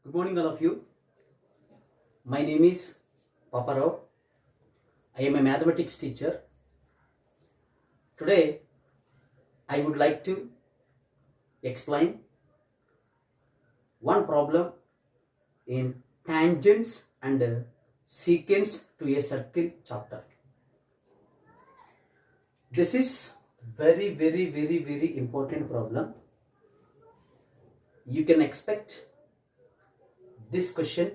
Good morning, all of you. My name is Papa Rao. I am a mathematics teacher. Today, I would like to explain one problem in tangents and secants to a circle chapter. This is very important problem. You can expect this question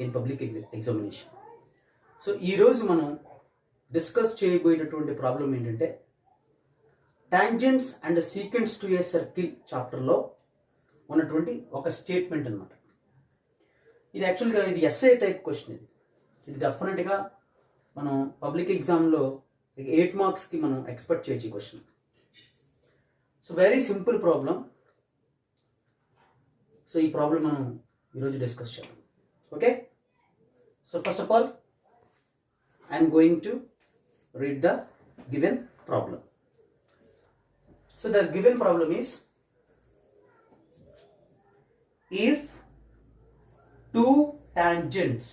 in public examination. So ఈరోజు మనం discuss చేయబోయేటటువంటి problem ఏంటంటే tangents and secants to a circle చాప్టర్లో ఉన్నటువంటి ఒక statement అనమాట. ఇది యాక్చువల్గా ఇది ఎస్ఏ టైప్ క్వశ్చన్. ఇది డెఫినెట్గా మనం పబ్లిక్ ఎగ్జామ్లో 8 మార్క్స్కి మనం ఎక్స్పెక్ట్ చేయొచ్చు ఈ question. So very simple problem. So ఈ ప్రాబ్లం మనం ఈరోజు డిస్కస్ చేద్దాం. Okay, so first of all I am going to read the given problem. So the given problem is, if two tangents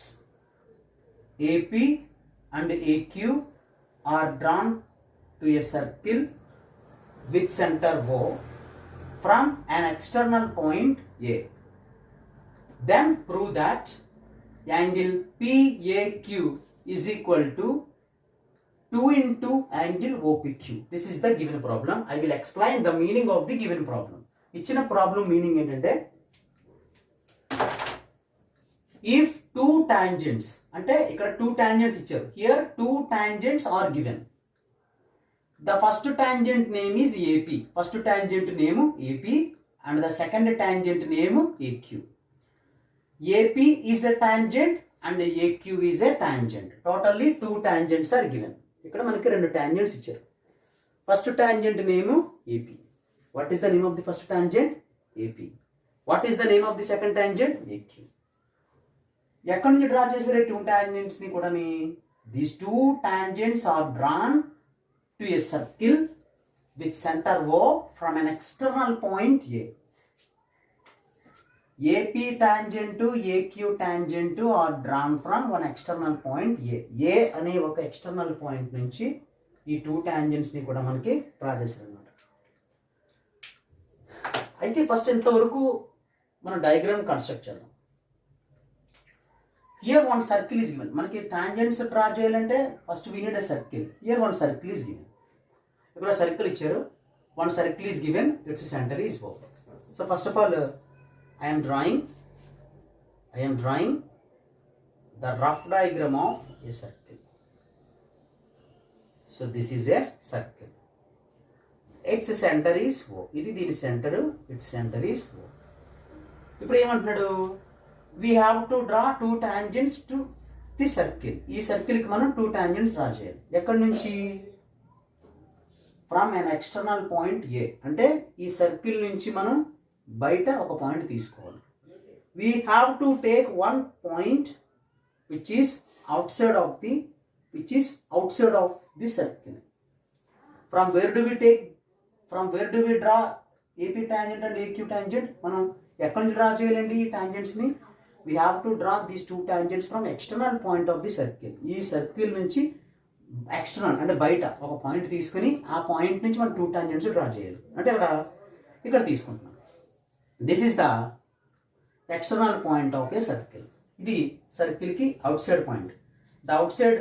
AP and AQ are drawn to a circle with center O from an external point A, then prove that angle PAQ is equal to 2 into angle OPQ. This is the given problem. I will explain the meaning of the given problem. ఇచ్చిన problem meaning ఏంటంటే, if two tangents అంటే ఇక్కడ 2 tangents ఇచ్చారు. Here 2 tangents are given. The first tangent name is AP. First tangent name AP and the second tangent name AQ. AP is a tangent and AQ is a tangent. Totally 2 tangents are given. ఇక్కడ మనకి 2 tangents ఇచ్చారు. First tangent name AP. What is the name of the first tangent? AP. What is the name of the second tangent? AQ. ఎక్కడి నుంచి draw చేశారు 2 tangents ని కూడా? These 2 tangents are drawn to a circle with center O from an external point A. AP tangent to AQ tangent are drawn from one external point A. A అనే ఒక external point నుంచి ఈ 2 tangents ని కూడా మనకి draw చేశారు అన్నమాట. అయితే ఫస్ట్ ఇంతవరకు మనం డయాగ్రామ్ కన్స్ట్రక్ట్ చేద్దాం. Here one circle is given. మనకి టాంజెంట్స్ డ్రా చేయాలంటే first we need a circle. Here one circle is given. ఇక్కడ సర్కిల్ ఇచ్చారు. One circle is given. It's centre is O. So first of all I am drawing the rough diagram of a circle. So this is a circle. Its center is O. ఇది దీని centre. its center is O. ఇప్పుడు ఏమంటున్నాడు? We have to draw 2 tangents to the circle. ఈ circle కి మనం 2 tangents draw చేయాలి. ఎక్కడి నుంచి? From an external point A. అంటే ఈ సర్కిల్ నుంచి మనం బయట ఒక పాయింట్ తీసుకోవాలి. we have to take one point which is outside of the circle. from where do we draw AP tangent and AQ tangent? మనం ఎక్కడి నుంచి డ్రా చేయాలండి ఈ tangents ని? we have to draw these 2 tangents from external point of the circle. ఈ circle నుంచి external అంటే బయట ఒక పాయింట్ తీసుకుని ఆ పాయింట్ నుంచి మనం 2 tangents డ్రా చేయాలి. అంటే ఇక్కడ తీసుకుంటున్నాం. This is the external point of a circle. ఇది సర్కిల్కి outside point. The outside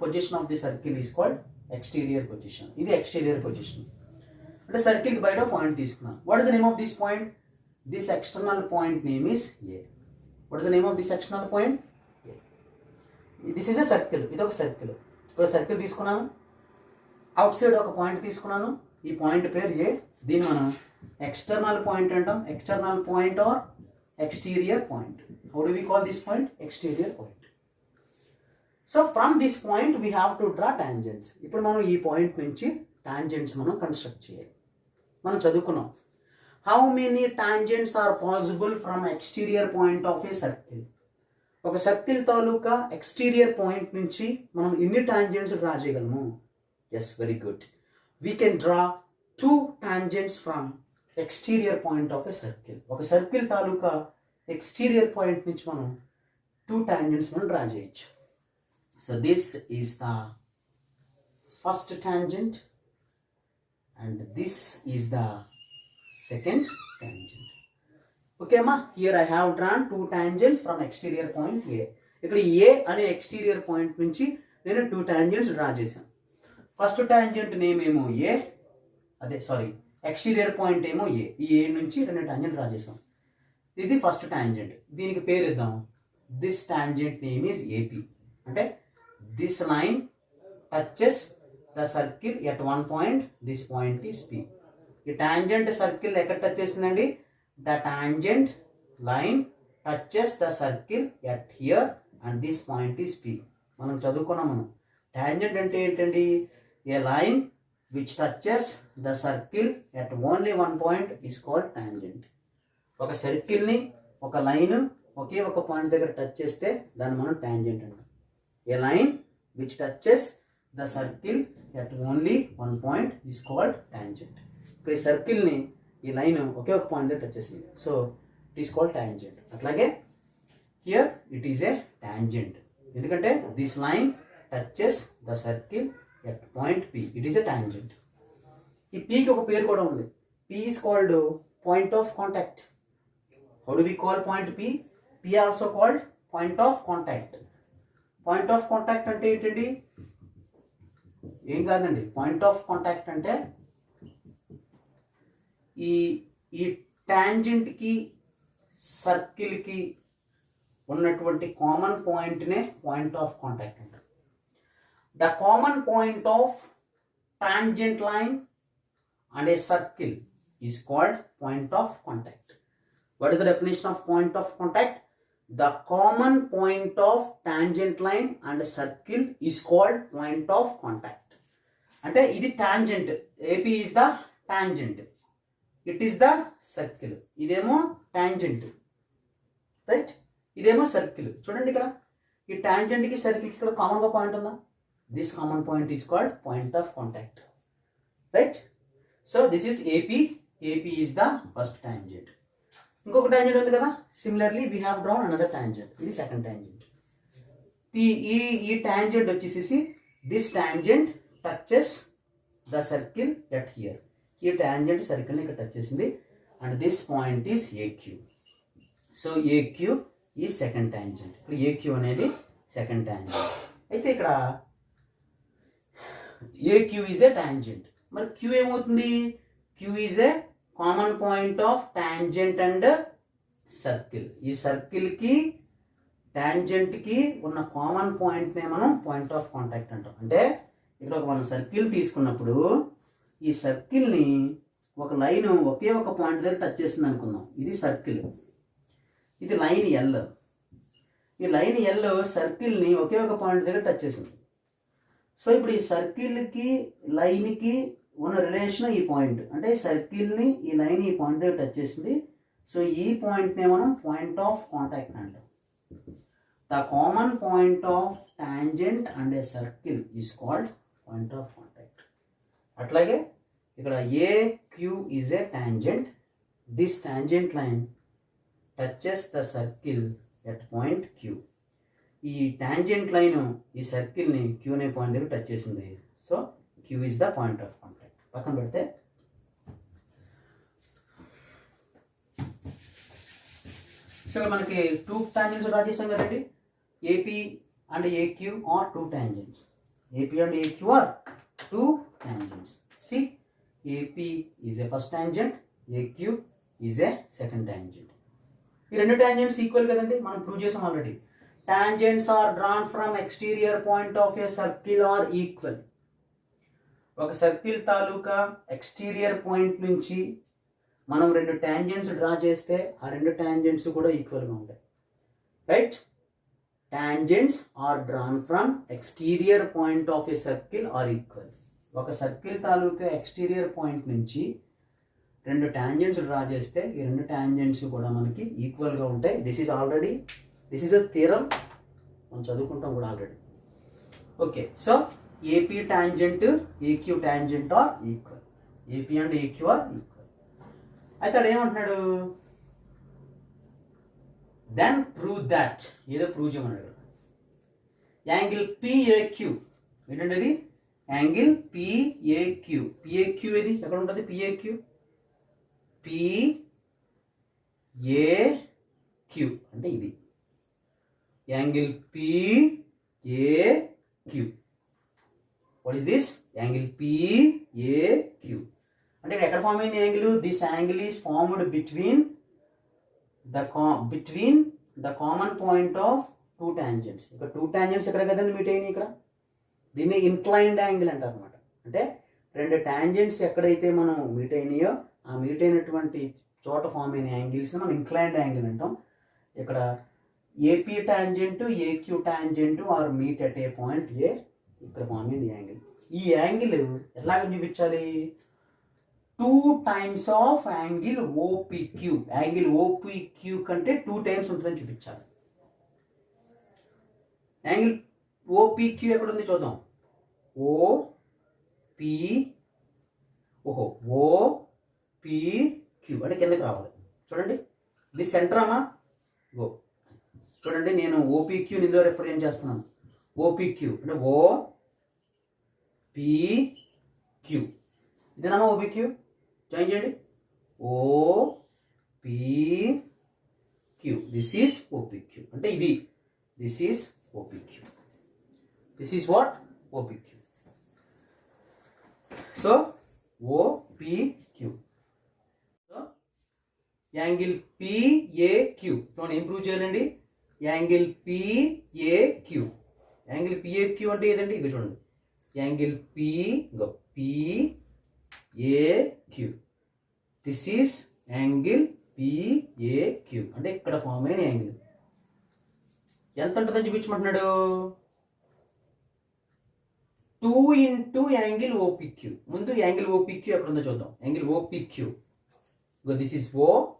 position of the circle is called exterior position. ఇది ఎక్స్టీరియర్ పొజిషన్. అంటే సర్కిల్కి బయట పాయింట్ తీసుకున్నాం. What is the name of this point? This external point name is A. What is the name of this external point? A. This is a circle. ఇది ఒక circle. ఇప్పుడు circle తీసుకున్నాను. Out side ఒక point తీసుకున్నాను. ఈ point పేరు ఏ. దీన్ని మనం external point అంటాం. external point or exterior point. How do we call this point? Exterior point. So from this point we have to draw tangents. ఇప్పుడు మనం ఈ పాయింట్ నుంచి tangents మనం కన్స్ట్రక్ట్ చేయాలి. మనం చదువుకున్నాం. How many tangents are possible from exterior point of a circle? ఒక circle తాలూకా ఎక్స్టీరియర్ పాయింట్ నుంచి మనం ఎన్ని tangents డ్రా చేయగలము? Yes, very good. We can draw 2 tangents from exterior point of a circle. ఒక సర్కిల్ తాలూకా ఎక్స్టీరియర్ పాయింట్ నుంచి మనం 2 టాంజెంట్స్ మనం డ్రా చేయొచ్చు. So this is the first tangent and this is the second tangent. Okay అమ్మా, here I have drawn 2 tangents from exterior point A. ఇక్కడ A అనే exterior point నుంచి నేను 2 టాంజెంట్స్ డ్రా చేశాను. ఫస్ట్ టాంజెంట్ నేమ్ ఏమో A, exterior point ఏమో ఏ. ఈ ఏ నుంచి 2 టాంజెంట్ డ్రా చేసాం. ఇది ఫస్ట్ టాంజెంట్. దీనికి పేరు ఇద్దాం. This tangent name is AP. అంటే this line touches the circle at 1 point, this point is P. ఈ టాంజెంట్ సర్కిల్ ఎక్కడ టచ్ చేసిందండి? The tangent line touches the circle at here and this point is P. మనం చదువుకున్నాం. మనం tangent అంటే ఏంటండి? A line which touches the circle at only 1 point is called tangent. ఒక సర్కిల్ని ఒక లైన్ ఒకే ఒక పాయింట్ దగ్గర టచ్ చేస్తే దాన్ని మనం టాంజెంట్ అంటాం. A line which touches the circle at only 1 point is called tangent. ఇక్కడ ఈ సర్కిల్ని ఈ లైన్ ఒకే ఒక పాయింట్ దగ్గర టచ్ చేసింది, so it is called tangent. అట్లాగే here it is a tangent. ఎందుకంటే this line touches the circle at point P, it is a tangent. ఈ పీకి ఒక పేరు కూడా ఉంది. P is called point of contact. How do we call point P? P also called point of contact. Point of contact అంటే ఏంటండి? ఏం కాదండి, పాయింట్ ఆఫ్ కాంటాక్ట్ అంటే ఈ టాంజెంట్కి సర్కిల్కి ఉన్నటువంటి కామన్ పాయింట్నే పాయింట్ ఆఫ్ కాంటాక్ట్ అంటారు. The common point of tangent line and a circle is called point of contact. What is the definition of point of contact? The common point of tangent line and circle is called point of contact. అంటే ఇది tangent. AP is the tangent, it is the circle. ఇదేమో tangent, right? ఇదేమో circle. చూడండి ఇక్కడ ఈ టాంజెంట్కి సర్కిల్కి ఇక్కడ కామన్గా point ఉందా? This common point is called point of contact, right? So this is AP. AP is the first tangent. ఇంకొక tangent ఉంది కదా, similarly we have drawn another tangent. ఇది సెకండ్ టాంజెంట్. ఈ టాంజెంట్ వచ్చేసి this tangent touches the circle at here. ఈ tangent సర్కిల్ని ఇక్కడ touch చేసింది and this point is AQ. So AQ ఈ సెకండ్ టాంజెంట్. ఇప్పుడు ఏక్యూ అనేది సెకండ్ టాంజెంట్. అయితే ఇక్కడ ఏక్యూ ఈజ్ ఏ టాంజెంట్. మరి క్యూ ఏమవుతుంది? Q is a common point of tangent and circle. ఈ సర్కిల్కి టాంజెంట్కి ఉన్న కామన్ పాయింట్నే మనం పాయింట్ ఆఫ్ కాంటాక్ట్ అంటాం. అంటే ఇక్కడ ఒక మనం సర్కిల్ తీసుకున్నప్పుడు ఈ సర్కిల్ని ఒక లైన్ ఒకే ఒక పాయింట్ దగ్గర టచ్ చేసింది అనుకుందాం. ఇది సర్కిల్, ఇది లైన్ ఎల్. ఈ లైన్ ఎల్ సర్కిల్ని ఒకే ఒక పాయింట్ దగ్గర టచ్ చేసింది. సో ఇప్పుడు ఈ సర్కిల్కి లైన్కి ఉన్న రిలేషన్ ఈ పాయింట్. అంటే సర్కిల్ని ఈ లైన్ ఈ పాయింట్ దగ్గర టచ్ చేసింది. సో ఈ పాయింట్నే మనం పాయింట్ ఆఫ్ కాంటాక్ట్ అంటాం. The common point of tangent and a circle is called point of contact. అట్లాగే ఇక్కడ A Q is a tangent. This tangent line touches the circle at point Q. ఈ tangent line ఈ సర్కిల్ని Q అనే point దగ్గర touch చేసింది. So Q is the point of contact. పక్కన పెడితే సో మనకి 2 టాంజెంట్స్ డ్రా చేసాం కదండి. AP and AQ are 2 tangents. AP and AQ are 2 tangents. C, AP is a first tangent, AQ is a second tangent. ఈ 2 tangents equal కదండి, మనం prove చేసాం already. Tangents are drawn from exterior point of a circle are equal. ఒక circle తాలూకా exterior point నుంచి మనం 2 tangents draw చేస్తే ఆ 2 టాంజెంట్స్ కూడా ఈక్వల్గా ఉంటాయి, right? Tangents are drawn from exterior point of a circle are equal. ఒక సర్కిల్ తాలూకా ఎక్స్టీరియర్ పాయింట్ నుంచి 2 టాంజెంట్స్ డ్రా చేస్తే ఈ 2 టాంజెంట్స్ కూడా మనకి ఈక్వల్గా ఉంటాయి. దిస్ ఈజ్ అ థియరం, మనం చదువుకుంటాం కూడా already. Okay, so AP tangent AQ tangent are equal. AP and AQ are equal. అయితే అక్కడ ఏమంటున్నాడు? దెన్ ప్రూవ్ దట్, ఏదో ప్రూవ్ చేయమన్నాడు. యాంగిల్ పిఏక్యూ ఏంటంటే ఇది యాంగిల్ పిఏక్యూ. పిఏక్యూ ఇది ఎక్కడ ఉంటుంది? పిఏక్యూ పిఏక్యూ అంటే ఇది angle PAQ. What is this? Angle PAQ అంటే ఎక్కడ ఫామ్ అయిన angle? This angle is formed between the common point of two tangents. ఇక్కడ టూ టాంజెంట్స్ ఎక్కడ కదండి మీట్ అయినాయి ఇక్కడ. దీన్ని ఇంక్లైన్డ్ యాంగిల్ అంటారు అనమాట. అంటే రెండు టాంజెంట్స్ ఎక్కడైతే మనం మీట్ అయినాయో ఆ మీట్ అయినటువంటి చోట ఫామ్ అయిన యాంగిల్స్ని మనం ఇంక్లైన్డ్ యాంగిల్ అంటాం. ఇక్కడ AP tangent AQ tangent are meet at a point A, ఇక్కడ ఫామ్ అయింది యాంగిల్. ఈ యాంగిల్ ఎలాగ చూపించాలి? 2 times of angle OPQ. Angle OPQ కంటే 2 times ఉంటుందని చూపించాలి. యాంగిల్ ఓపీక్యూ ఎక్కడ ఉంది చూద్దాం. ఓపీక్యూ అంటే కిందకి రావాలి. చూడండి ఇది సెంటర్ అమ్మా. గో చూడండి, నేను ఓపీక్యూని ఇందులో రిప్రజెంట్ చేస్తున్నాను. ఓపీక్యూ అంటే ఓపీక్యూ ఇదేనా ఓపీక్యూ? జాయిన్ చేయండి. ఓపీక్యూ, దిస్ ఈస్ ఓపీక్యూ అంటే ఇది. This is OPQ. This is what? OPQ. So OPQ. So angle PAQ మనం ఇంప్రూవ్ చేయాలండి. Angle PAQ. యాంగిల్ పిఏక్యూ అంటే ఏదండి? ఇది చూడండి, angle PAQ. This is angle PAQ అంటే ఇక్కడ ఫామ్ అయిన యాంగిల్. ఎంత ఉంటుందని చూపించమంటున్నాడు? 2 into యాంగిల్ ఓపీక్యూ. ముందు యాంగిల్ ఓపీక్యూ ఎక్కడ ఉందో చూద్దాం. Angle OPQ, this is OPQ.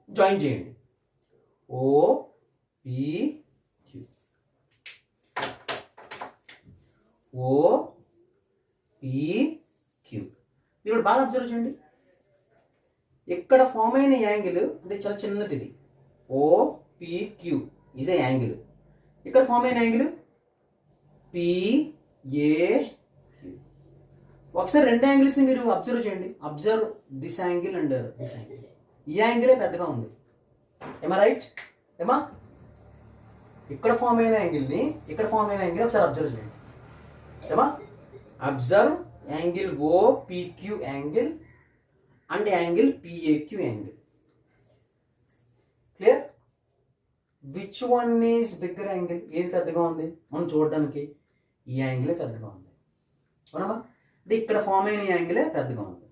Join చేయండి. OPQ OPQ. మీరు బాగా అబ్జర్వ్ చేయండి. ఇక్కడ ఫామ్ అయిన యాంగిల్ అంటే చాలా చిన్నది. ఇది ఓపీక్యూ ఈజ్ ఏ యాంగిల్. ఇక్కడ ఫామ్ అయిన యాంగిల్ పిఏక్యూ. ఒకసారి రెండు యాంగిల్స్ని మీరు అబ్జర్వ్ చేయండి. Observe this angle and this angle. ఈ యాంగిలే పెద్దగా ఉంది. ఏమా రైట్? ఏమా ఇక్కడ ఫామ్ అయిన యాంగిల్ని ఇక్కడ ఫామ్ అయిన యాంగిల్ ఒకసారి అబ్జర్వ్ చేయండి. ఏమా observe angle OPQ angle and angle PAQ angle. Clear? Which one is bigger angle? ఏది పెద్దగా ఉంది మనం చూడడానికి? ఈ యాంగిలే పెద్దగా ఉంది. అవునమ్మా? అంటే ఇక్కడ ఫామ్ అయిన యాంగిలే పెద్దగా ఉంది,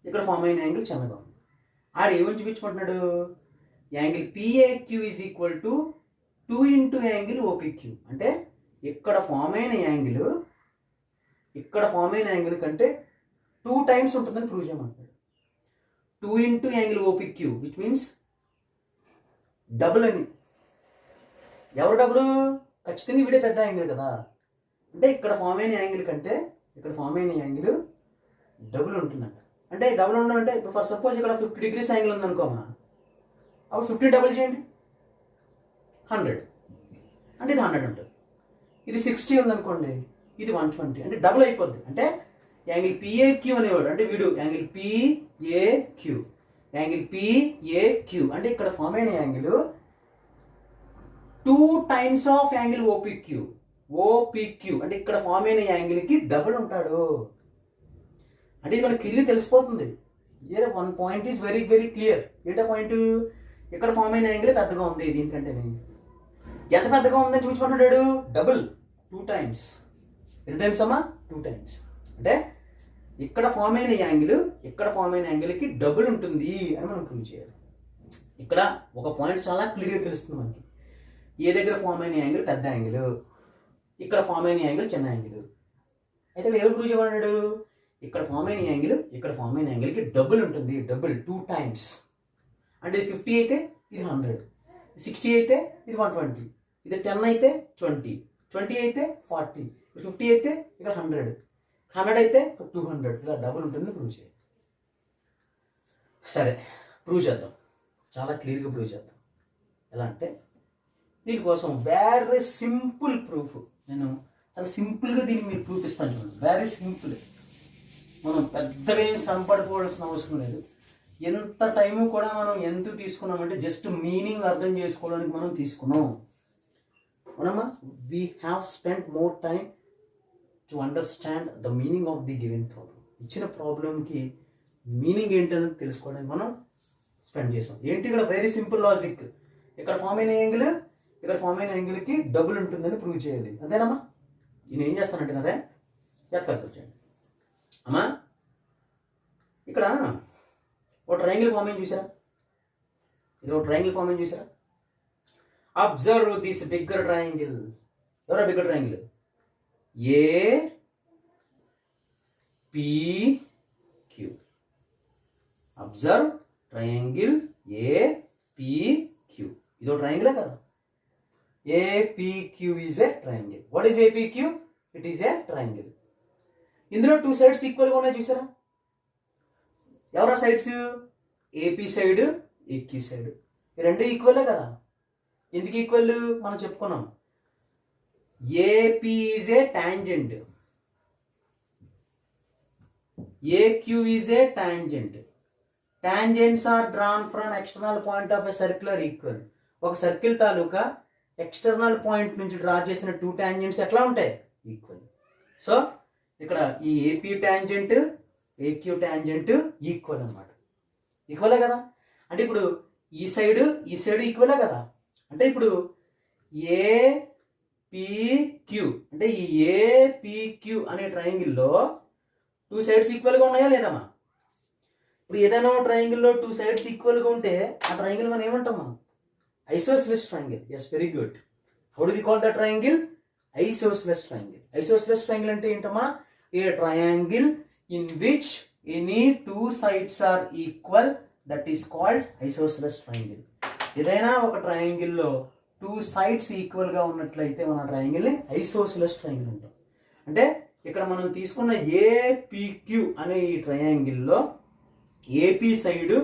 ఇక్కడ ఫామ్ అయిన యాంగిల్ చిన్నగా ఉంది. ఆడ ఏమని చూపించుకుంటున్నాడు? Angle PAQ is equal to 2 into angle OPQ. అంటే ఇక్కడ ఫామ్ అయిన యాంగిల్ కంటే 2 times ఉంటుందని ప్రూవ్ చేయమంటున్నాడు. 2 into angle OPQ which means double అని. ఎవరు డబుల్? ఖచ్చితంగా వీడే పెద్ద యాంగిల్ కదా. అంటే ఇక్కడ ఫామ్ అయిన యాంగిల్ కంటే ఇక్కడ ఫామ్ అయిన యాంగిల్ డబుల్ ఉంటుందంట. అంటే డబుల్ ఉండడం అంటే ఇప్పుడు ఫర్ సపోజ్ ఇక్కడ 50 degrees యాంగిల్ ఉందనుకోమా, అప్పుడు 50 డబుల్ చేయండి 100 అంటే ఇది 100 ఉంటుంది. ఇది 60 ఉందనుకోండి, ఇది 120 అంటే డబుల్ అయిపోద్ది. అంటే యాంగిల్ పిఏక్యూ అనేవాడు అంటే వీడు యాంగిల్ పిఏక్యూ అంటే ఇక్కడ ఫామ్ అయిన angle 2 times of angle OPQ అంటే ఇక్కడ ఫామ్ అయిన యాంగిల్కి డబుల్ ఉంటాడు. అంటే ఇది మనకి క్లియర్ తెలిసిపోతుంది. Here 1 point is very very clear. ఏంటో పాయింట్? ఇక్కడ ఫామ్ అయిన యాంగిల్ పెద్దగా ఉంది దీనికంటే. ఎంత పెద్దగా ఉందని చూపించుకుంటున్నాడు? Double 2 times. ఎన్ని టైమ్స్ అమ్మా? 2 times. అంటే ఇక్కడ ఫామ్ అయిన యాంగిల్కి డబుల్ ఉంటుంది అని మనం ప్రూవ్ చేయాలి. ఇక్కడ ఒక పాయింట్ చాలా క్లియర్గా తెలుస్తుంది మనకి. ఏ దగ్గర ఫామ్ అయిన యాంగిల్ పెద్ద యాంగిల్, ఇక్కడ ఫామ్ అయిన యాంగిల్ చిన్న యాంగిల్. అయితే ఇక్కడ ఏం ప్రూవ్ చేయమన్నాడు? ఇక్కడ ఫామ్ అయిన యాంగిల్కి డబుల్ ఉంటుంది. Double 2 times. అంటే ఇది 50 అయితే ఇది 100, 60 అయితే ఇది 120, ఇది 10 అయితే 20, 20 అయితే 40, 50 అయితే ఇక్కడ 100, 100 అయితే 200. ఇలా డబుల్ ఉంటుంది ప్రూవ్ చేయాలి. సరే, ప్రూవ్ చేద్దాం, చాలా క్లియర్గా ప్రూవ్ చేద్దాం. ఎలా అంటే దీనికోసం వెరీ సింపుల్ ప్రూఫ్, నేను చాలా సింపుల్గా దీనికి మీరు ప్రూఫ్ ఇస్తాను చూడండి. వెరీ సింపుల్, మనం పెద్దగా ఏమి శ్రమ పడిపోవాల్సిన అవసరం లేదు. ఎంత టైము కూడా మనం ఎందుకు తీసుకున్నామంటే జస్ట్ మీనింగ్ అర్థం చేసుకోవడానికి మనం తీసుకున్నాం. మనమా we have spend more time to understand the meaning of the given problem. ఇచ్చిన ప్రాబ్లంకి మీనింగ్ ఏంటని తెలుసుకోవడానికి మనం స్పెండ్ చేసాం. ఏంటి ఇక్కడ వెరీ సింపుల్ లాజిక్, ఇక్కడ ఫామ్ అయిన యాంగిల్ ఇక్కడ ఫామ్ అయిన యాంగిల్కి డబుల్ ఉంటుందని ప్రూవ్ చేయాలి, అంతేనమ్మా. నేను ఏం చేస్తానంటున్నారే ఎత్తుకొద్దు చేయండి అమ్మా. ఇక్కడ ఒక ట్రయాంగిల్ ఫామ్ అయింది చూసారా, ఇక్కడ ఒక ట్రయాంగిల్ ఫామ్ అయింది చూసారా. Observe this bigger triangle. ఎవరా bigger triangle? APQ. Observe triangle APQ. ఇదో ట్రయాంగిలే కదా. APQ is a triangle. What is APQ? It is a triangle. ఇందులో టూ సైడ్స్ ఈక్వల్గా ఉన్నాయి చూసారా. ఎవరా sides? AP side, AQ side. ఈ రెండు ఈక్వలే కదా. ఎందుకు ఈక్వల్ మనం చెప్పుకున్నాం. AP is a tangent, AQ is a tangent. Tangents are drawn from external point of a circular equal. ఒక సర్కిల్ తాలూకా ఎక్స్టర్నల్ పాయింట్ నుంచి డ్రా చేసిన టూ టాంజెంట్స్ ఎట్లా ఉంటాయి? ఈక్వల్. సో ఇక్కడ ఈ AP tangent, AQ tangent equal అన్నమాట. ఈక్వలే కదా. అంటే ఇప్పుడు ఈ సైడ్ ఈక్వలే కదా. అంటే ఇప్పుడు APQ అంటే ఈ APQ అనే ట్రయాంగిల్లో టూ సైడ్స్ ఈక్వల్గా ఉన్నాయా లేదమ్మా? ఇప్పుడు ఏదైనా ట్రయాంగిల్లో టూ సైడ్స్ ఈక్వల్గా ఉంటే ఆ ట్రయాంగిల్ మనం ఏమంటాం? మనం isosceles triangle. Yes, very good. How do we call the triangle? Isosceles triangle. Isosceles triangle అంటే ఏంటమ్మా? A triangle in which any two sides are equal, that is called isosceles triangle. ఏదైనా ఒక ట్రయాంగిల్లో టూ సైడ్స్ ఈక్వల్గా ఉన్నట్లయితే మన ట్రయాంగిల్ని ఐసోస్సెలస్ triangle అంటాం. అంటే ఇక్కడ మనం తీసుకున్న APQ అనే ఈ ట్రయాంగిల్లో AP side,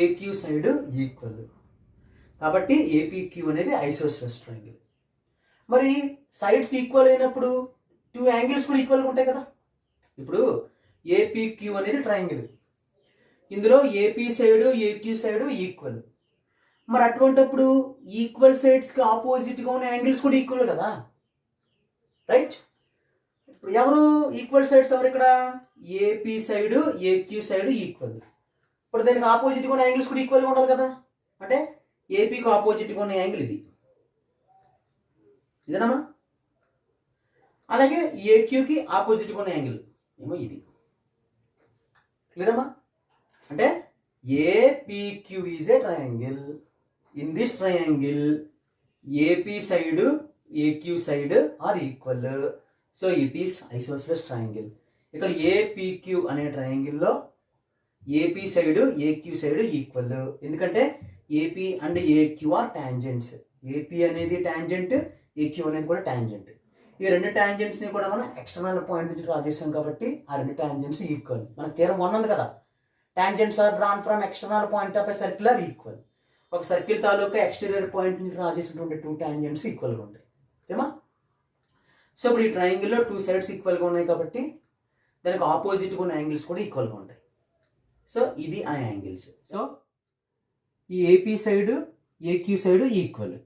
AQ side equal. కాబట్టి APQ అనేది ఐసోస్సెలస్ ట్రయాంగిల్. మరి సైడ్స్ ఈక్వల్ అయినప్పుడు టూ యాంగిల్స్ కూడా ఈక్వల్గా ఉంటాయి కదా. ఇప్పుడు APQ అనేది ట్రయాంగిల్, ఇందులో AP side, AQ side equal. మరి అటువంటిప్పుడు ఈక్వల్ సైడ్స్కి ఆపోజిట్గా ఉన్న యాంగిల్స్ కూడా ఈక్వల్ కదా, రైట్? ఇప్పుడు ఎవరు ఈక్వల్ సైడ్స్? ఎవరు ఇక్కడ? AP side, AQ side equal. ఇప్పుడు దానికి ఆపోజిట్గా ఉన్న యాంగిల్స్ కూడా ఈక్వల్గా ఉండాలి కదా. అంటే APకి ఆపోజిట్గా ఉన్న యాంగిల్ ఇది, ఇదేనమ్మా. అలాగే AQకి ఆపోజిట్గా ఉన్న యాంగిల్ ఏమో ఇది. క్లియర్ అమ్మా? అంటే APQ is a triangle. In this triangle AP side, AQ side are equal. So it is isosceles triangle. ఇక్కడ APQ అనే ట్రయాంగిల్లో AP side, AQ side equal. ఎందుకంటే AP and AQ are tangents. AP అనేది tangent, AQ అనేది కూడా tangent. ఈ రెండు టాంజెంట్స్ని కూడా మనం ఎక్స్టర్నల్ పాయింట్ నుంచి డ్రా చేసాం కాబట్టి ఆ రెండు టాంజెంట్స్ ఈక్వల్. మనకు థీరం 1 ఉంది కదా. Tangents are drawn from external point of a circular equal. ఒక సర్కిల్ తాలూకా ఎక్స్టీరియర్ పాయింట్ నుంచి డ్రా చేసినటువంటి టూ టాంజెంట్స్ ఈక్వల్గా ఉంటాయి, ఓకేమా. సో ఇప్పుడు ఈ ట్రయాంగిల్లో టూ సైడ్స్ ఈక్వల్గా ఉన్నాయి కాబట్టి దానికి ఆపోజిట్గా ఉన్న యాంగిల్స్ కూడా ఈక్వల్గా ఉంటాయి. సో ఇది ఆ యాంగిల్స్. సో ఈ AP side, AQ side equal.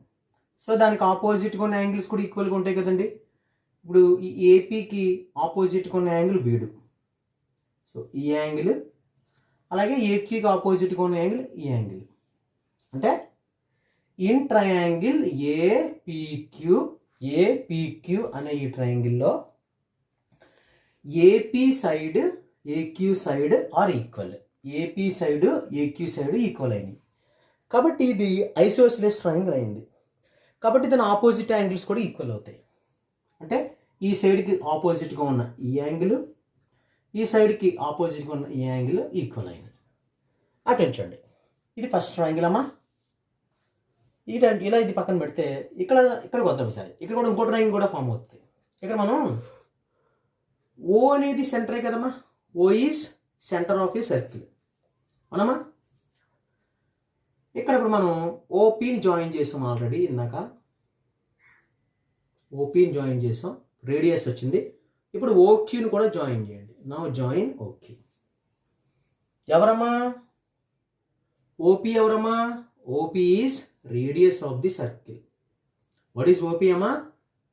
So దానికి ఆపోజిట్గా ఉన్న యాంగిల్స్ కూడా ఈక్వల్గా ఉంటాయి కదండి. ఇప్పుడు ఈ APకి ఆపోజిట్గా ఉన్న యాంగిల్ వీడు, సో ఈ యాంగిల్. అలాగే AQకి ఆపోజిట్గా ఉన్న యాంగిల్ ఈ యాంగిల్. అంటే ఇన్ ట్రయాంగిల్ APQ అనే ఈ ట్రయాంగిల్లో AP side, AQ side are equal. AP side, AQ side equal అయినాయి కాబట్టి ఇది ఐసోస్సెలస్ ట్రయాంగిల్ అయింది. కాబట్టి దాని ఆపోజిట్ యాంగిల్స్ కూడా ఈక్వల్ అవుతాయి. అంటే ఈ సైడ్కి ఆపోజిట్గా ఉన్న ఈ యాంగిల్, ఈ సైడ్కి ఆపోజిట్గా ఉన్న ఈ యాంగిల్ ఈక్వల్ అయింది. అటెంచండి, ఇది ఫస్ట్ ట్రయాంగిల్ అమ్మా. ఇలా ఇది పక్కన పెడితే ఇక్కడికి వద్దాం. ఈసారి ఇక్కడ కూడా ఇంకో ట్రయాంగిల్ కూడా ఫామ్ అవుతుంది. ఇక్కడ మనం O అనేది సెంటరే కదమ్మా. O is centre of a circle అవునమ్మా. ఇక్కడ ఇప్పుడు మనం ఓపీని జాయిన్ చేసాం ఆల్రెడీ ఇందాక. ఓపీని జాయిన్ చేసాం, రేడియస్ వచ్చింది. ఇప్పుడు ఓక్యూని కూడా జాయిన్ చేయండి. Now join OQ. ఎవరమ్మా ఓపీ? ఎవరమ్మా OP is radius of the circle. What is OP అమ్మా?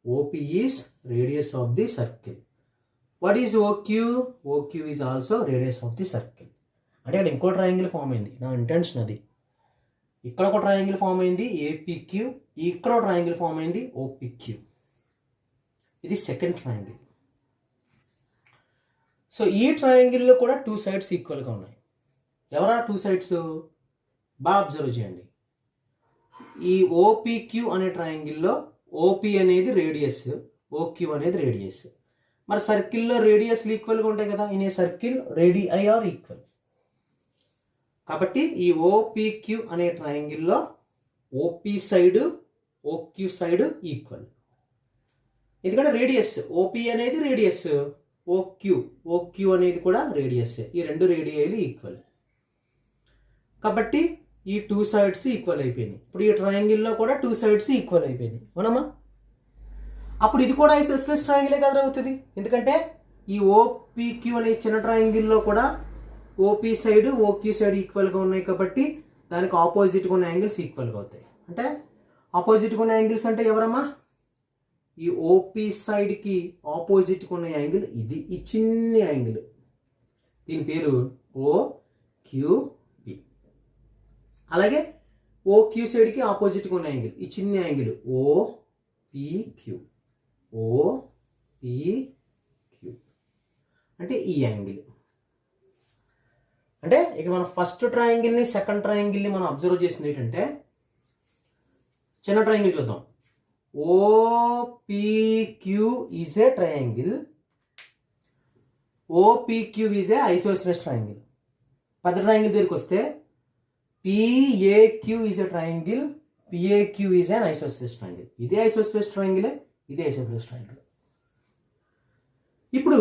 OP is radius of the circle. What is OQ? OQ is also radius of the circle. అంటే ఇక్కడ ఇంకో ట్రయాంగిల్ ఫామ్ అయింది. నా intention అది. ఇక్కడ ఒక ట్రయాంగిల్ ఫామ్ అయింది ఏపీక్యూ, ఇక్కడ ఒక ట్రయాంగిల్ ఫామ్ అయింది ఓపీక్యూ. ఇది సెకండ్ ట్రయాంగిల్. సో ఈ ట్రయాంగిల్లో కూడా 2 సైడ్స్ ఈక్వల్గా ఉన్నాయి. ఎవరా 2 సైడ్స్? బాగా అబ్జర్వ్ చేయండి. ఈ ఓపీక్యూ అనే ట్రయాంగిల్లో ఓపీ అనేది రేడియస్, ఓక్యూ అనేది రేడియస్. మరి సర్కిల్లో రేడియస్లు ఈక్వల్గా ఉంటాయి కదా. In a circle radii are equal. కాబట్టి ఈ ఓపీక్యూ అనే ట్రయాంగిల్లో OP side OQ side equal. ఎందుకంటే రేడియస్ ఓపీ అనేది రేడియస్, ఓక్యూ అనేది కూడా రేడియస్. ఈ 2 రేడియైలు ఈక్వల్. కాబట్టి ఈ 2 సైడ్స్ ఈక్వల్ అయిపోయినాయి. ఇప్పుడు ఈ ట్రయాంగిల్లో కూడా 2 సైడ్స్ ఈక్వల్ అయిపోయినాయి. అవునమ్మా? అప్పుడు ఇది కూడా ఐసోస్సెలస్ ట్రయాంగిలే కదా అవుతుంది. ఎందుకంటే ఈ ఓపీక్యూ అనే చిన్న ట్రయాంగిల్లో కూడా ఓపీ సైడ్ ఓక్యూ సైడ్ ఈక్వల్గా ఉన్నాయి. కాబట్టి దానికి ఆపోజిట్గా ఉన్న యాంగిల్స్ ఈక్వల్గా అవుతాయి. అంటే ఆపోజిట్గా ఉన్న యాంగిల్స్ అంటే ఎవరమ్మా? ఈ ఓపీ సైడ్కి ఆపోజిట్గా ఉన్న యాంగిల్ ఇది, ఈ చిన్న యాంగిల్. దీని పేరు ఓక్యూపి. అలాగే ఓక్యూ సైడ్కి ఆపోజిట్గా ఉన్న యాంగిల్ ఈ చిన్న యాంగిల్ ఓపీక్యూ. ఓపీక్యూ అంటే ఈ యాంగిల్. అంటే ఇక మనం ఫస్ట్ ట్రయాంగిల్ని సెకండ్ ట్రయాంగిల్ని మనం అబ్జర్వ్ చేసింది ఏంటంటే, చిన్న ట్రయాంగిల్ చూద్దాం. OPQ is a triangle. OPQ is a isosceles triangle. పెద్ద ట్రయాంగిల్ దగ్గరికి వస్తే PAQ is a triangle. PAQ is an isosceles triangle. ఇదే isosceles triangle, ఇదే isosceles triangle. ఇప్పుడు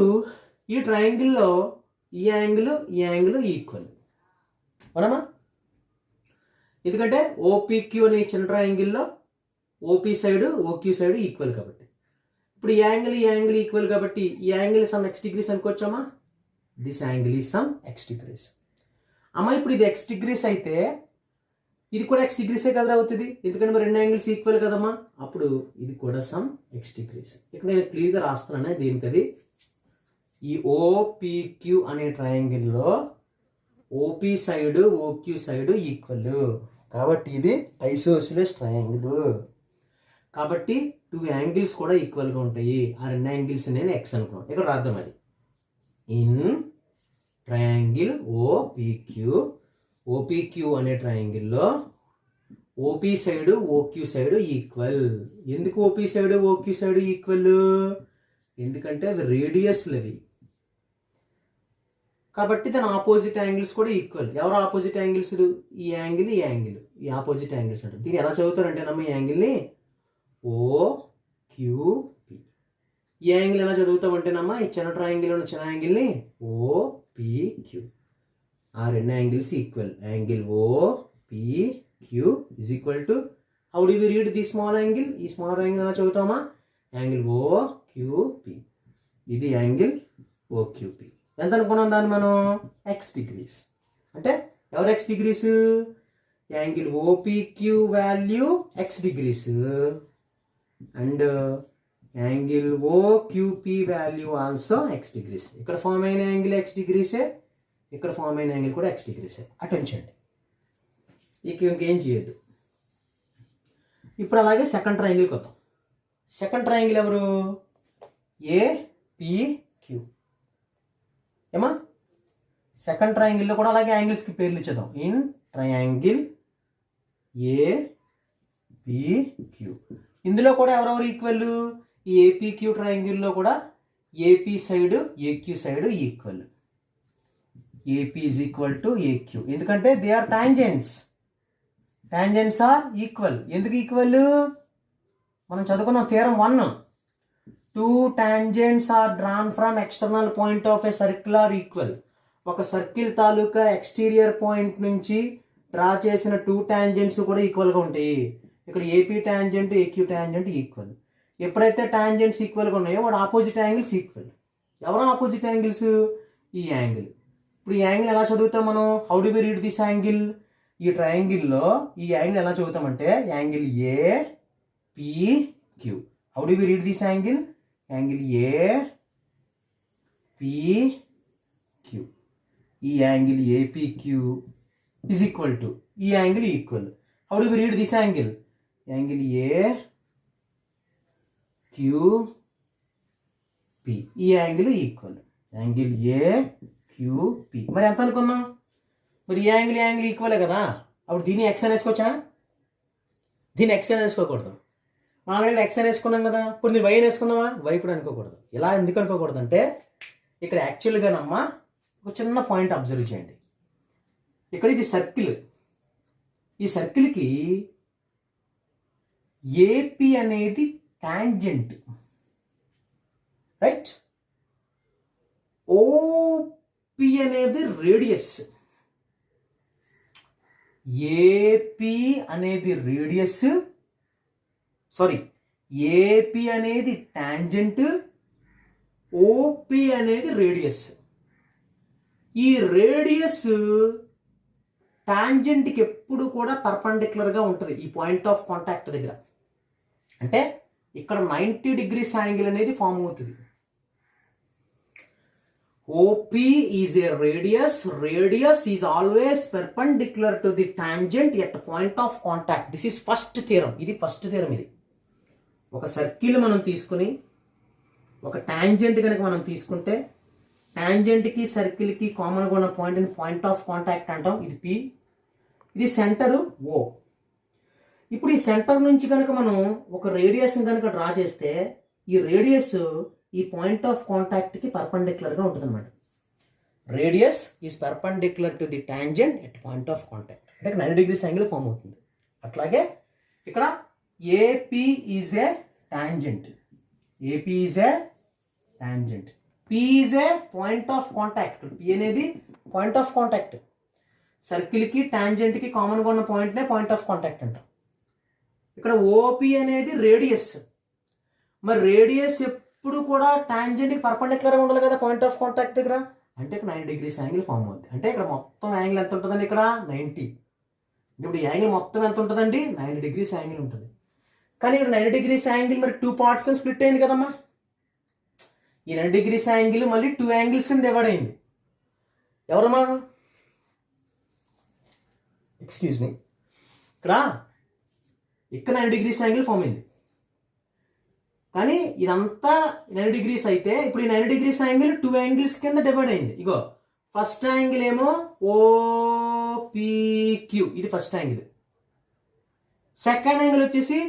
ఈ ట్రయాంగిల్లో ఈ యాంగిల్ ఈక్వల్. అవునమ్మా? ఎందుకంటే OPQ అనే చిన్న ట్రయాంగిల్లో OP side OQ side equal కాబట్టి. ఇప్పుడు ఈ యాంగిల్ ఈక్వల్ కాబట్టి ఈ యాంగిల్ సమ్ x డిగ్రీస్ అనుకోవచ్చమ్మా. This angle is some x degrees. అమ్మా ఇప్పుడు ఇది x డిగ్రీస్ అయితే ఇది కూడా x డిగ్రీసే కదా అవుతుంది. ఎందుకంటే మరి 2 యాంగిల్స్ ఈక్వల్ కదమ్మా. అప్పుడు ఇది కూడా సమ్ x డిగ్రీస్. ఇక్కడ నేను క్లియర్గా రాస్తున్నాను దేనికది. ఈ ఓపీక్యూ అనే ట్రయాంగిల్లో OP side OQ side equal కాబట్టి ఇది ఐసోసిలస్ ట్రయాంగిల్. కాబట్టి 2 యాంగిల్స్ కూడా ఈక్వల్గా ఉంటాయి. ఆ 2 యాంగిల్స్ నేను ఎక్స్ అనుకున్నాను. ఇక్కడ రాద్దాం అది. ఇన్ ట్రయాంగిల్ ఓపీక్యూ అనే ట్రయాంగిల్లో OP side OQ side equal. ఎందుకు OP side OQ side equal? ఎందుకంటే అవి రేడియస్లు అవి. కాబట్టి దాని ఆపోజిట్ యాంగిల్స్ కూడా ఈక్వల్. ఎవరు ఆపోజిట్ యాంగిల్స్? ఈ యాంగిల్ ఈ ఆపోజిట్ యాంగిల్స్ అంటారు. దీన్ని ఎలా చదువుతారంటే నమ్మ ఈ యాంగిల్ని ఓక్యూపి. ఈ యాంగిల్ ఎలా చదువుతామంటేనమ్మా ఈ చిన్న ట్రయాంగిల్ ఉన్న చిన్న యాంగిల్ని ఓపీక్యూ. ఆ 2 angles equal. Angle OPQ is equal to how do we read the small angle? ఈ స్మాల్ యాంగిల్ ఎలా చదువుతామా? యాంగిల్ ఓక్యూపి. ఇది యాంగిల్ ఓక్యూపి. ఎంత అనుకున్నాం దాన్ని మనం? x degrees. అంటే ఎవరు x degrees? Angle OPQ value x degrees and angle OQP value also x degrees. ఇక్కడ ఫామ్ అయిన యాంగిల్ x డిగ్రీసే, ఇక్కడ ఫామ్ అయిన యాంగిల్ కూడా x డిగ్రీసే. అటెన్షన్, ఇంకేం చేయొద్దు. ఇప్పుడు అలాగే సెకండ్ ట్రయాంగిల్కి వద్దాం. సెకండ్ ట్రయాంగిల్ ఎవరు? ఏపీక్యూ. ఏమా సెకండ్ ట్రయాంగిల్లో కూడా అలాగే యాంగిల్స్కి పేర్లు ఇచ్చేద్దాం. In triangle APQ. ఇందులో కూడా ఎవరెవరు ఈక్వల్? ఈ ఏపీక్యూ ట్రయాంగిల్లో కూడా AP side AQ side equal. AP is equal to AQ. ఎందుకంటే they are tangents. Tangents are equal. ఎందుకు ఈక్వల్? మనం చదువుకున్నాం theorem 1. 2 tangents are drawn from external point of a circle are equal. ఒక circle తాలూకా exterior point నుంచి draw చేసిన 2 tangents కూడా ఈక్వల్గా ఉంటాయి. ఇక్కడ AP tangent AQ tangent equal. ఎప్పుడైతే టాంజెంట్స్ ఈక్వల్గా ఉన్నాయో వాడు ఆపోజిట్ యాంగిల్స్ ఈక్వల్. ఎవరు ఆపోజిట్ యాంగిల్స్? ఈ యాంగిల్. ఇప్పుడు ఈ యాంగిల్ ఎలా చదువుతాం మనం? How do we read this angle? ఈ ట్రయాంగిల్లో ఈ యాంగిల్ ఎలా చదువుతామంటే angle APQ. How do we read this angle? Angle APQ. ఈ angle APQ is equal to ఈ angle equal. How do we read this angle? Angle AQP. ఈ angle equal. Angle AQP. మరి ఎంత అనుకున్నాం? మరి ఈ యాంగిల్ ఈక్వలే కదా. అప్పుడు దీన్ని ఎక్స్ అని వేసుకోవచ్చా? దీన్ని ఎక్స్ అని వేసుకోకూడదు. మనం ఆల్రెడీ ఎక్స్ అని వేసుకున్నాం కదా. ఇప్పుడు నేను వై అని వేసుకుందామా? వై కూడా అనుకోకూడదు. ఇలా ఎందుకు అనుకోకూడదు అంటే ఇక్కడ యాక్చువల్గానమ్మా ఒక చిన్న పాయింట్ అబ్జర్వ్ చేయండి. ఇక్కడ ఇది సర్కిల్. ఈ సర్కిల్కి ఏపీ అనేది టాంజెంట్, రైట్? ఓపి అనేది రేడియస్. ఏపీ అనేది రేడియస్, ఏపీ అనేది టాంజెంట్, ఓపి అనేది రేడియస్. ఈ రేడియస్ టాంజెంట్కి ఎప్పుడు కూడా పర్పెండిక్యులర్గా ఉంటుంది ఈ పాయింట్ ఆఫ్ కాంటాక్ట్ దగ్గర. అంటే ఇక్కడ 90 degrees యాంగిల్ అనేది ఫామ్ అవుతుంది. OP is a radius. Radius is always perpendicular to the tangent at the point of contact. This is first theorem. ఇది ఫస్ట్ థియరం. ఇది ఒక సర్కిల్ మనం తీసుకుని ఒక టాంజెంట్ కనుక మనం తీసుకుంటే టాంజెంట్కి సర్కిల్కి కామన్గా ఉన్న పాయింట్ని పాయింట్ ఆఫ్ కాంటాక్ట్ అంటాం. ఇది P, ఇది సెంటరు O. ఇప్పుడు ఈ సెంటర్ నుంచి కనుక మనం ఒక రేడియస్ని కనుక డ్రా చేస్తే ఈ రేడియస్ ఈ పాయింట్ ఆఫ్ కాంటాక్ట్కి పర్పెండిక్యులర్గా ఉంటుంది అనమాట. Radius is perpendicular to the tangent at point of contact. అంటే 90 degrees యాంగిల్ ఫామ్ అవుతుంది. అట్లాగే ఇక్కడ AP is a tangent. AP is a tangent. P is a point of contact. P అనేది point of contact. సర్కిల్కి టాంజెంట్కి కామన్గా ఉన్న పాయింట్నే point of contact అంటాం. ఇక్కడ OP అనేది రేడియస్. మరి రేడియస్ ఎప్పుడు కూడా టాంజెంట్కి పర్పెండిక్యులర్గా ఉండాలి కదా పాయింట్ ఆఫ్ కాంటాక్ట్ దగ్గర. అంటే ఇక్కడ 90 degrees యాంగిల్ ఫామ్ అవుతుంది. అంటే ఇక్కడ మొత్తం యాంగిల్ ఎంత ఉంటుందండి? ఇక్కడ 90. ఇప్పుడు ఈ యాంగిల్ మొత్తం ఎంత ఉంటుందండి? 90 degrees యాంగిల్ ఉంటుంది. కానీ ఇక్కడ 90 degrees యాంగిల్ మరి 2 parts కింద స్ప్లిట్ అయింది కదమ్మా. ఈ 90 degrees యాంగిల్ మళ్ళీ 2 యాంగిల్స్ కింద డివైడ్ అయింది. ఎవరమ్మా? Excuse me. ఇక్కడ 90 degrees యాంగిల్ ఫామ్ అయింది. కానీ ఇదంతా 90 degrees అయితే ఇప్పుడు ఈ 90 degrees యాంగిల్ 2 యాంగిల్స్ కింద డివైడ్ అయింది. ఇగో ఫస్ట్ యాంగిల్ ఏమో OPQ, ఇది ఫస్ట్ యాంగిల్. సెకండ్ యాంగిల్ వచ్చేసి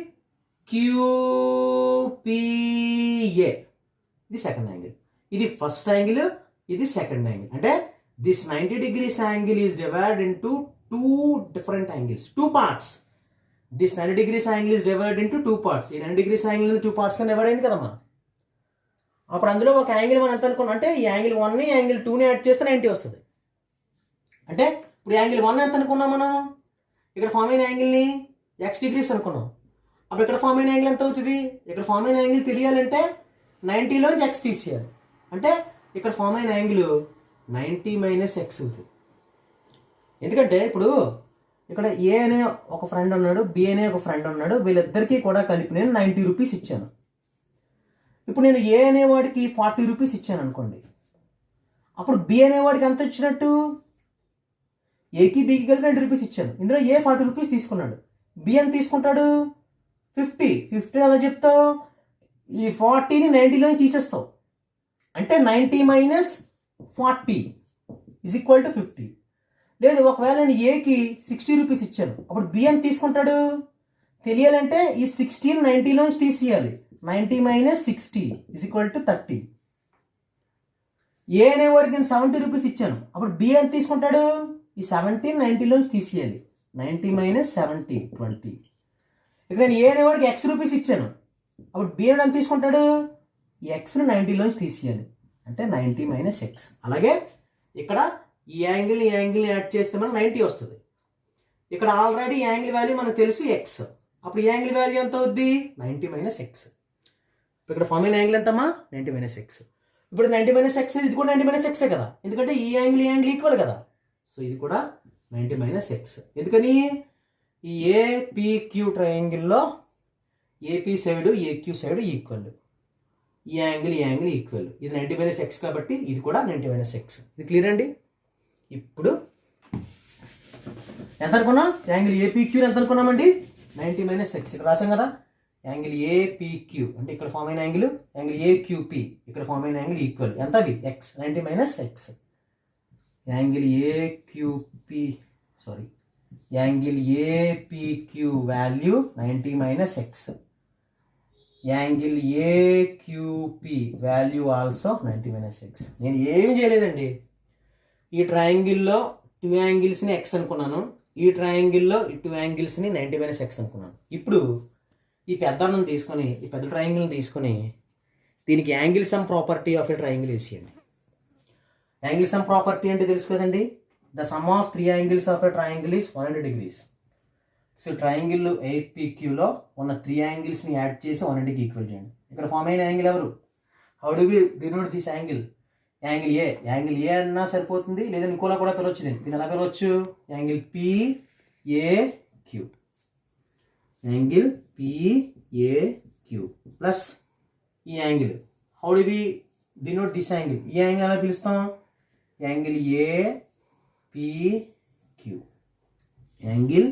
QPA, ఇది సెకండ్ యాంగిల్. ఇది ఫస్ట్ యాంగిల్, ఇది సెకండ్ యాంగిల్. అంటే this 90 degrees angle is divided into 2 different angles, 2 parts. This 90 degrees angle is divided into 2 parts. ఈ 90 degrees angle 2 parts గా divide అయింది కదమ్మా. అప్పుడు అందులో ఒక యాంగిల్ మనం ఎంత అనుకున్నాం అంటే ఈ యాంగిల్ 1ని యాంగిల్ 2ని యాడ్ చేస్తే 90 వస్తుంది. అంటే ఇప్పుడు యాంగిల్ 1 ఎంత అనుకున్నాం మనం? ఇక్కడ ఫామ్ అయిన యాంగిల్ని x degrees అనుకున్నాం. అప్పుడు ఇక్కడ ఫామ్ అయిన యాంగిల్ ఎంత అవుతుంది? ఇక్కడ ఫామ్ అయిన యాంగిల్ తెలియాలంటే 90లోంచి x తీసేయాలి. అంటే ఇక్కడ ఫామ్ అయిన యాంగిల్ 90 - x అవుతుంది. ఎందుకంటే ఇప్పుడు ఇక్కడ ఏ అనే ఒక ఫ్రెండ్ ఉన్నాడు, బి అనే ఒక ఫ్రెండ్ ఉన్నాడు. వీళ్ళిద్దరికీ కూడా కలిపి నేను 90 రూపీస్ ఇచ్చాను. ఇప్పుడు నేను ఏ అనేవాడికి 40 రూపీస్ ఇచ్చాను అనుకోండి. అప్పుడు బి అనేవాడికి ఎంత ఇచ్చినట్టు? ఏకి బికి కలిపి 90 రూపీస్ ఇచ్చాను. ఇందులో ఏ 40 రూపీస్ తీసుకున్నాడు. బి ఎంత తీసుకుంటాడు? 50 అలా చెప్తావు. ఈ 40ని 90లో తీసేస్తావు. అంటే 90 - 40 = 50. లేదు ఒకవేళ నేను ఏకి 60 రూపీస్ ఇచ్చాను. అప్పుడు బి ఎంత తీసుకుంటాడు? తెలియాలంటే ఈ 60ని 90లోంచి తీసేయాలి. 90 - 60 = 30. ఏ అనేవాడికి నేను 70 రూపీస్ ఇచ్చాను. అప్పుడు బి ఎంత తీసుకుంటాడు? ఈ 70ని 90లోంచి తీసేయాలి. 90 - 70 = 20. ఇక నేను ఏ అనేవాడికి x రూపీస్ ఇచ్చాను. అప్పుడు బి ఎంత తీసుకుంటాడు? ఈ ఎక్స్ని 90లోంచి తీసేయాలి. అంటే 90 - x. అలాగే ఇక్కడ ఈ యాంగిల్ యాడ్ చేస్తే మనకు 90 వస్తుంది. ఇక్కడ ఆల్రెడీ యాంగిల్ వాల్యూ మనకు తెలుసు ఎక్స్. అప్పుడు యాంగిల్ వాల్యూ ఎంత అవుద్ది? 90 మైనస్ ఎక్స్. ఇక్కడ ఫార్మ్ అయిన యాంగిల్ ఎంతమ్మా? 90 మైనస్ ఎక్స్. ఇప్పుడు 90 మైనస్ ఎక్స్, ఇది కూడా 90 మైనస్ ఎక్సే కదా, ఎందుకంటే ఈ యాంగిల్ ఈక్వల్ కదా. సో ఇది కూడా 90 మైనస్ ఎక్స్. ఎందుకని? ఈ ఏపీక్యూ ట్రయాంగిల్లో AP side AQ side equal, ఈ యాంగిల్ ఈక్వల్. ఇది 90 మైనస్ ఎక్స్ కాబట్టి ఇది కూడా 90 మైనస్ ఎక్స్. ఇది క్లియర్ అండి? ఇప్పుడు ఎంత అనుకున్నాం? యాంగిల్ ఏపీక్యూ ఎంత అనుకున్నామండి? 90 మైనస్ ఎక్స్. ఇక్కడ రాసాం కదా, యాంగిల్ ఏపీక్యూ అంటే ఇక్కడ ఫామ్ అయిన యాంగిల్ ఏక్యూపీ, ఇక్కడ ఫామ్ అయిన యాంగిల్ ఈక్వల్ ఎంత? అది X, 90 minus X. Angle AQP angle APQ value 90 minus X. Angle AQP value also 90 minus X. నేను ఏమి చేయలేదండి, ఈ ట్రయాంగిల్లో 2 యాంగిల్స్ని ఎక్స్ అనుకున్నాను, ఈ ట్రయాంగిల్లో ఈ 2 యాంగిల్స్ని 90 మైనస్ ఎక్స్ అనుకున్నాను. ఇప్పుడు ఈ పెద్ద తీసుకొని, ఈ పెద్ద ట్రయాంగిల్ని తీసుకొని దీనికి angle sum property of a triangle వేసేయండి. యాంగిల్ సమ్ ప్రాపర్టీ అంటే తెలుసు కదండి, the sum of 3 angles of a triangle is 180 degrees. So triangle ఏపీక్యూలో ఉన్న 3 యాంగిల్స్ని యాడ్ చేసి 180కి ఈక్వల్ చేయండి. ఇక్కడ ఫామ్ అయిన యాంగిల్ ఎవరు? How do we denote this angle? Angle A. Angle A అన్నా సరిపోతుంది, లేదా ఇంకోలా కూడా పిలవచ్చు. దీన్ని ఎలా పిలవచ్చు? Angle PAQ. Angle PAQ plus ఈ angle. How do we denote this angle? ఈ యాంగిల్ ఎలా పిలుస్తాం? Angle APQ. Angle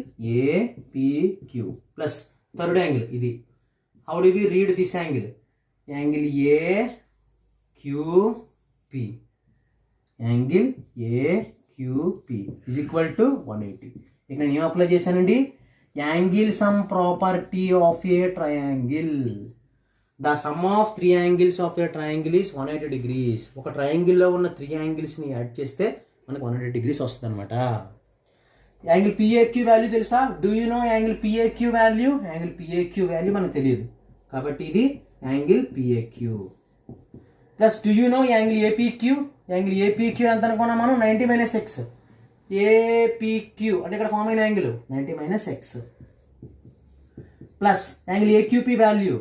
APQ plus third angle ఇది. How do we read this angle? Angle AQP. Angle AQP is equal to 180. ఇక్కడ నేను ఏం apply చేశానండి? Angle sum property of a triangle. The sum of 3 angles of a triangle is 180 degrees. ఒక ట్రయాంగిల్లో ఉన్న 3 యాంగిల్స్ని add చేస్తే మనకు 180 degrees వస్తుంది అనమాట. యాంగిల్ పిఏక్యూ వాల్యూ తెలుసా? Do you know angle PAQ value? Angle PAQ value మనకు తెలియదు కాబట్టి ఇది angle PAQ. Plus do you know angle APQ? Angle APQ ఎంత అనుకున్నాం మనం? 90 మైనస్ ఎక్స్. ఏపీక్యూ అంటే ఇక్కడ ఫామ్ అయిన angle 90 minus x plus angle AQP value,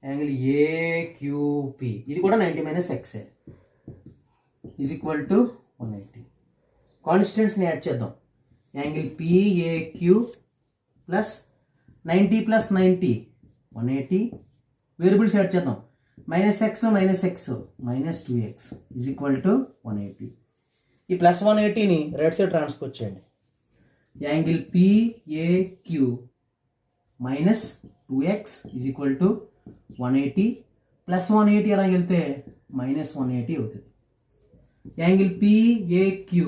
angle AQP ఇది కూడా 90 మైనస్ ఎక్సే ఈజ్ ఈక్వల్ టు 180. కాన్స్టెంట్స్ని యాడ్ చేద్దాం. Angle PAQ plus 90 plus 90 180. Variables add చేద్దాం. Minus x minus 2x is equal to 180. ఈ ప్లస్ 180ని రైట్ సైడ్ ట్రాన్స్పోజ్ చేయండి. Angle PAQ minus 2x is equal to 180 plus 180 అలా వెళ్తే మైనస్ 180 అవుతుంది. Angle PAQ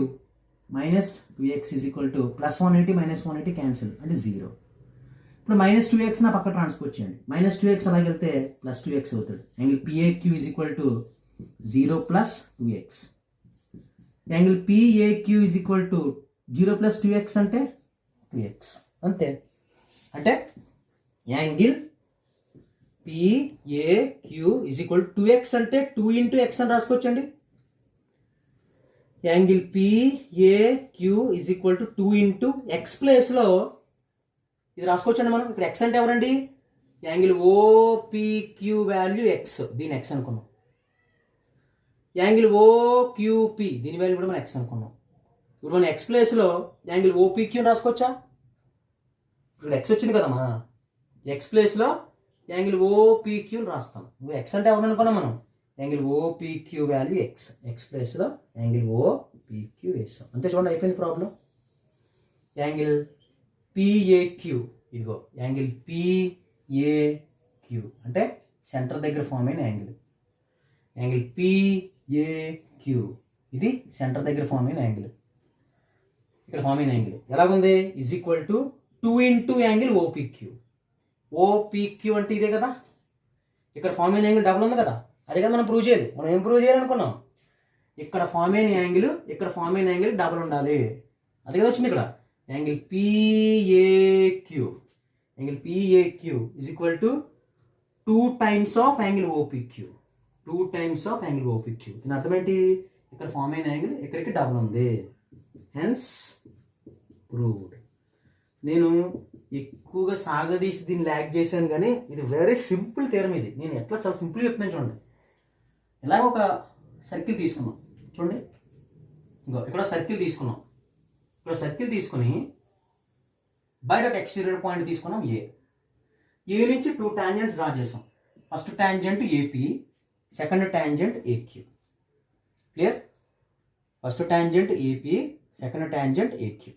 minus 2x is equal to plus 180 minus 180 cancel అంటే 0. ఇప్పుడు minus 2x నా పక్క ట్రాన్స్పోజ్ చేయండి. మైనస్ 2x అలా వెళ్తే ప్లస్ 2x అవుతుంది. Angle PAQ is equal to 0 plus 2x. Angle PAQ is equal to 0 plus 2x అంటే 2x అంతే. అంటే angle PAQ is equal to 2x అంటే 2 ఇంటూ ఎక్స్ అని రాసుకోవచ్చండి. Angle PAQ is equal to 2 into x ప్లేస్లో ఇది రాసుకోవచ్చండి మనం. ఇక్కడ ఎక్స్ అంటే ఎవరండి? యాంగిల్ ఓపీక్యూ వాల్యూ ఎక్స్, దీని ఎక్స్ అనుకున్నాం. యాంగిల్ ఓక్యూపీ దీని వాల్యూ కూడా మనం ఎక్స్ అనుకున్నాం. ఇప్పుడు మనం ఎక్స్ ప్లేస్లో యాంగిల్ ఓపీక్యూ రాసుకోవచ్చా? ఇక్కడ ఎక్స్ వచ్చింది కదమ్మా, ఎక్స్ ప్లేస్లో యాంగిల్ ఓపీక్యూ రాస్తాం. ఎక్స్ అంటే ఎవరు అనుకున్నాం మనం? Angle OPQ value X, X ప్లేస్లో యాంగిల్ ఓపీక్యూ వేస్తాం. అంతే చూడండి, అయిపోయింది ప్రాబ్లం. యాంగిల్ పిఏక్యూ ఇదిగో యాంగిల్ పిఏక్యూ అంటే సెంటర్ దగ్గర ఫామ్ అయిన యాంగిల్. యాంగిల్ పిఏక్యూ ఇది సెంటర్ దగ్గర ఫామ్ అయిన యాంగిల్. ఇక్కడ ఫామ్ అయిన యాంగిల్ ఎలాగుంది? Is equal to 2 into angle OPQ. OPQ అంటే ఇదే కదా, ఇక్కడ ఫామ్ అయిన యాంగిల్ డబుల్ ఉంది కదా, అదే కదా మనం ప్రూవ్ చేయాలి. మనం ఏం ప్రూవ్ చేయాలనుకున్నాం? ఇక్కడ ఫామ్ అయిన యాంగిల్ ఇక్కడ ఫామ్ అయిన యాంగిల్ డబుల్ ఉండాలి, అదే కదా వచ్చింది ఇక్కడ. Angle PAQ, angle PAQ is equal to 2 times of angle OPQ, 2 times of angle OPQ. దీని అర్థం ఏంటి? ఇక్కడ ఫామ్ అయిన యాంగిల్ ఇక్కడికి డబుల్ ఉంది, హెన్స్ ప్రూవ్డ్. నేను ఎక్కువగా సాగదీసి దీన్ని ల్యాగ్ చేశాను, కానీ ఇది వెరీ సింపుల్ థియరం. ఇది నేను ఎట్లా చాలా సింపుల్ చెప్తున్నాను చూడండి. ఇలాగ ఒక సర్కిల్ తీసుకున్నాం చూడండి, ఇంకో ఇక్కడ సర్కిల్ తీసుకున్నాం. ఇక్కడ సర్కిల్ తీసుకుని బయట ఒక ఎక్స్టీరియర్ పాయింట్ తీసుకున్నాం ఏ నుంచి 2 టాంజెంట్స్ డ్రా చేసాం. First tangent AP, second tangent AQ. Clear? First tangent AP, second tangent AQ.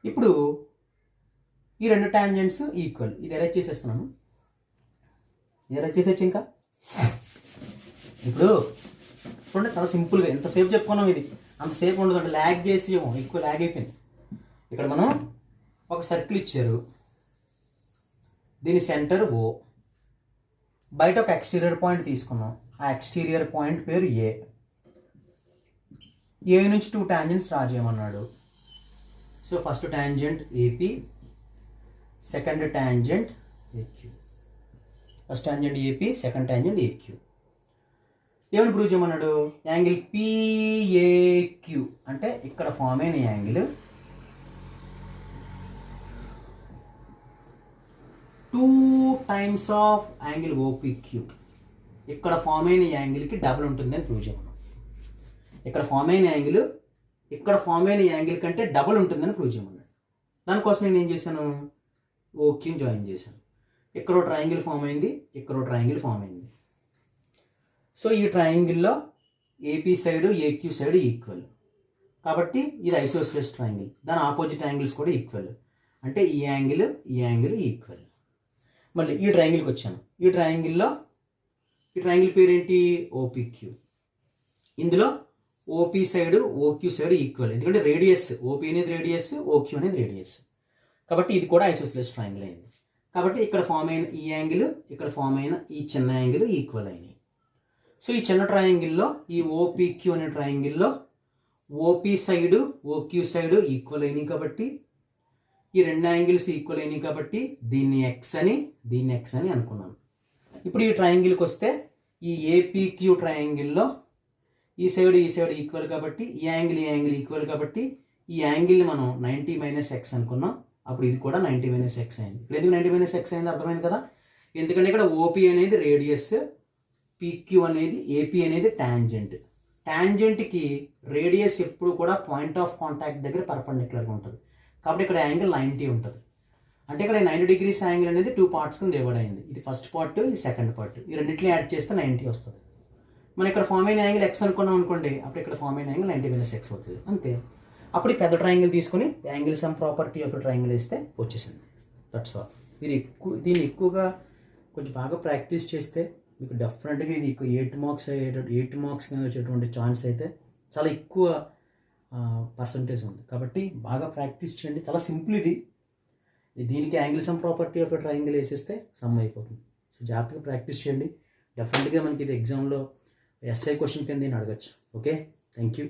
ఇప్పుడు ఈ 2 టాంజెంట్స్ ఈక్వల్. ఇది ఎరేజ్ చేసేస్తున్నాను. ఎరేజ్ చేసేచ్చు. ఇంకా ఇప్పుడు చూడండి, చాలా సింపుల్గా ఎంతసేపు చెప్పుకున్నాం. ఇది అంతసేపు ఉండదు అంటే ల్యాగ్ చేసి ఎక్కువ ల్యాగ్ అయిపోయింది. ఇక్కడ మనం ఒక సర్కిల్ ఇచ్చారు, దీని సెంటర్ ఓ, బయట ఒక ఎక్స్టీరియర్ పాయింట్ తీసుకున్నాం. ఆ ఎక్స్టీరియర్ పాయింట్ పేరు ఏ నుంచి 2 టాంజెంట్స్ డ్రా చేయమన్నాడు. So first tangent AP, second tangent AQ. First tangent AP, second tangent AQ. ఏమని ప్రూవ్ చేయమన్నాడు? యాంగిల్ పిఏక్యూ అంటే ఇక్కడ ఫామ్ అయిన angle 2 times of angle OPQ. ఇక్కడ ఫామ్ అయిన యాంగిల్కి డబుల్ ఉంటుంది అని ప్రూవ్ చేయమన్నాడు. ఇక్కడ ఫామ్ అయిన యాంగిల్ ఇక్కడ ఫామ్ అయిన యాంగిల్ కంటే డబుల్ ఉంటుందని ప్రూవ్ చేయమన్నాడు. దానికోసం నేను ఏం చేశాను? ఓక్యూని జాయిన్ చేశాను. ఇక్కడ ఒక ట్రయాంగిల్ ఫామ్ అయింది, ఇక్కడ ఒక ట్రయాంగిల్ ఫామ్ అయింది. సో ఈ ట్రయాంగిల్లో AP side AQ side equal, కాబట్టి ఇది ఐసోస్సెలేస్ ట్రయాంగిల్. దాని ఆపోజిట్ యాంగిల్స్ కూడా ఈక్వల్, అంటే ఈ యాంగిల్ ఈక్వల్. మళ్ళీ ఈ ట్రయాంగిల్కి వచ్చాను. ఈ ట్రయాంగిల్ పేరు ఏంటి? ఓపీక్యూ. ఇందులో OP side OQ side equal, ఎందుకంటే రేడియస్ ఓపీ అనేది రేడియస్, ఓక్యూ అనేది రేడియస్, కాబట్టి ఇది కూడా ఐసోస్సెలేస్ ట్రయాంగిల్ అయింది. కాబట్టి ఇక్కడ ఫామ్ అయిన ఈ యాంగిల్, ఇక్కడ ఫామ్ అయిన ఈ చిన్న యాంగిల్ ఈక్వల్ అయినాయి. సో ఈ చిన్న ట్రయాంగిల్లో ఈ ఓపీక్యూ అనే ట్రయాంగిల్లో OP side OQ side equal అయినాయి, కాబట్టి ఈ 2 యాంగిల్స్ ఈక్వల్ అయినాయి, కాబట్టి దీన్ని ఎక్స్ అని అనుకున్నాను. ఇప్పుడు ఈ ట్రయాంగిల్కి వస్తే ఈ ఏపీక్యూ ట్రయాంగిల్లో ఈ సైడ్ ఈక్వల్, కాబట్టి ఈ యాంగిల్ ఈక్వల్, కాబట్టి ఈ యాంగిల్ని మనం 90 - x అనుకున్నాం. అప్పుడు ఇది కూడా 90 - x అయింది. ఇప్పుడు ఎందుకు 90 - x అయింది అర్థమైంది కదా? ఎందుకంటే ఇక్కడ ఓపీ అనేది రేడియస్, పీక్యూ అనేది ఏపీ అనేది టాంజెంట్. టాంజెంట్కి రేడియస్ ఎప్పుడు కూడా పాయింట్ ఆఫ్ కాంటాక్ట్ దగ్గర పర్పెండిక్యులర్గా ఉంటుంది, కాబట్టి ఇక్కడ యాంగిల్ 90 ఉంటుంది. అంటే ఇక్కడ 90 degrees యాంగిల్ అనేది 2 పార్ట్స్ కింద డివైడ్ అయింది. ఇది ఫస్ట్ పార్ట్, ఇది సెకండ్ పార్ట్. ఈ రెండింటిని యాడ్ చేస్తే 90 వస్తుంది. మనం ఇక్కడ ఫామ్ అయిన యాంగిల్ ఎక్స్ అనుకున్నాం అనుకోండి, అప్పుడు ఇక్కడ ఫామ్ అయిన యాంగిల్ 90 - x అవుతుంది, అంతే. అప్పుడు ఈ పెద్ద ట్రయాంగిల్ తీసుకుని angle sum property of triangle వేస్తే వచ్చేసింది. That's all. మీరు దీన్ని ఎక్కువగా కొంచెం బాగా ప్రాక్టీస్ చేస్తే మీకు డెఫినెట్గా ఇది 8 మార్క్స్ కింద వచ్చేటువంటి ఛాన్స్ అయితే చాలా ఎక్కువ పర్సంటేజ్ ఉంది. కాబట్టి బాగా ప్రాక్టీస్ చేయండి. చాలా సింపుల్ ఇది. దీనికి angle sum property of triangle వేసేస్తే సమ్ అయిపోతుంది. సో జాగ్రత్తగా ప్రాక్టీస్ చేయండి. డెఫినెట్గా మనకి ఇది ఎగ్జామ్లో ఎస్ఐ క్వశ్చన్ కింద నేను అడగచ్చు. Okay, thank you.